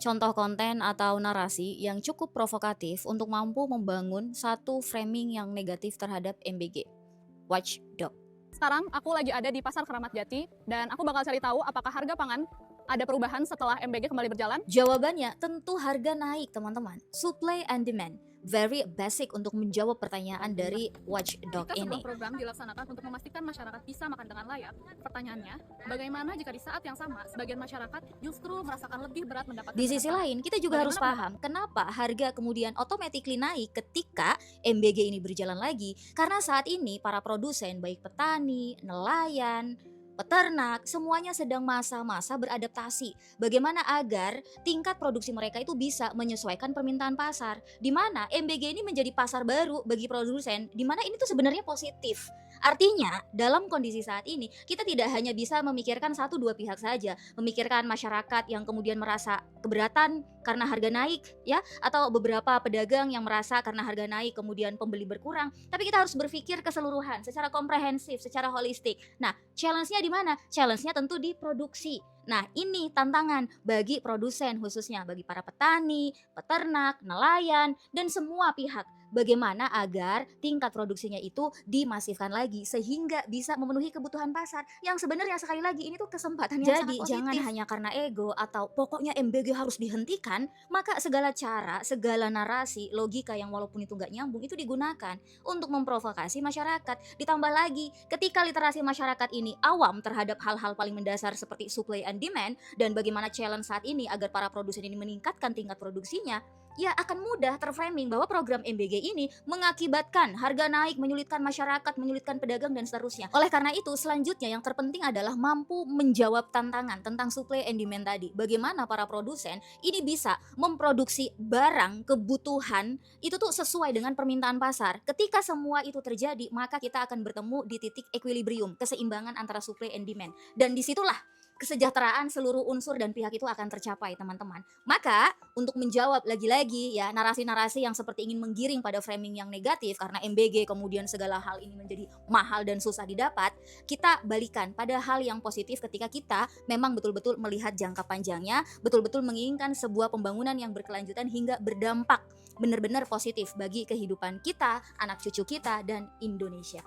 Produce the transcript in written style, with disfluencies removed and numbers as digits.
contoh konten atau narasi yang cukup provokatif untuk mampu membangun satu framing yang negatif terhadap MBG, Watchdog. Sekarang aku lagi ada di Pasar Keramat Jati dan aku bakal cari tahu apakah harga pangan ada perubahan setelah MBG kembali berjalan. Jawabannya tentu harga naik, teman-teman. Supply and demand. Very basic untuk menjawab pertanyaan dari Watchdog Jika ini. sebuah program dilaksanakan untuk memastikan masyarakat bisa makan dengan layak, pertanyaannya, bagaimana jika di saat yang sama sebagian masyarakat justru merasakan lebih berat mendapatkan Di sisi kesehatan? lain, kita juga harus paham kenapa harga kemudian automatically naik ketika MBG ini berjalan lagi. Karena saat ini para produsen, baik petani, nelayan, peternak, semuanya sedang masa-masa beradaptasi. Bagaimana agar tingkat produksi mereka itu bisa menyesuaikan permintaan pasar. Di mana MBG ini menjadi pasar baru bagi produsen, di mana ini tuh sebenarnya positif. Artinya, dalam kondisi saat ini, kita tidak hanya bisa memikirkan satu dua pihak saja, memikirkan masyarakat yang kemudian merasa keberatan karena harga naik, ya, atau beberapa pedagang yang merasa karena harga naik kemudian pembeli berkurang. Tapi kita harus berpikir keseluruhan, secara komprehensif, secara holistik. Nah, challenge-nya di mana? Challenge-nya tentu di produksi. Nah, ini tantangan bagi produsen, khususnya bagi para petani, peternak, nelayan, dan semua pihak. Bagaimana agar tingkat produksinya itu dimasifkan lagi sehingga bisa memenuhi kebutuhan pasar, yang sebenarnya sekali lagi ini tuh kesempatan yang sangat Jadi, positif. Jangan hanya karena ego atau pokoknya MBG harus dihentikan, maka segala cara, segala narasi, logika yang walaupun itu nggak nyambung itu digunakan untuk memprovokasi masyarakat. Ditambah lagi, ketika literasi masyarakat ini awam terhadap hal-hal paling mendasar seperti supply and demand dan bagaimana challenge saat ini agar para produsen ini meningkatkan tingkat produksinya, ya akan mudah terframing bahwa program MBG ini mengakibatkan harga naik, menyulitkan masyarakat, menyulitkan pedagang dan seterusnya. Oleh karena itu, selanjutnya yang terpenting adalah mampu menjawab tantangan tentang supply and demand tadi. Bagaimana para produsen ini bisa memproduksi barang kebutuhan itu tuh sesuai dengan permintaan pasar. Ketika semua itu terjadi, maka kita akan bertemu di titik equilibrium, keseimbangan antara supply and demand. Dan disitulah kesejahteraan seluruh unsur dan pihak itu akan tercapai, teman-teman. Maka untuk menjawab lagi-lagi ya narasi-narasi yang seperti ingin menggiring pada framing yang negatif karena MBG kemudian segala hal ini menjadi mahal dan susah didapat, kita balikan pada hal yang positif ketika kita memang betul-betul melihat jangka panjangnya, betul-betul menginginkan sebuah pembangunan yang berkelanjutan hingga berdampak benar-benar positif bagi kehidupan kita, anak cucu kita, dan Indonesia.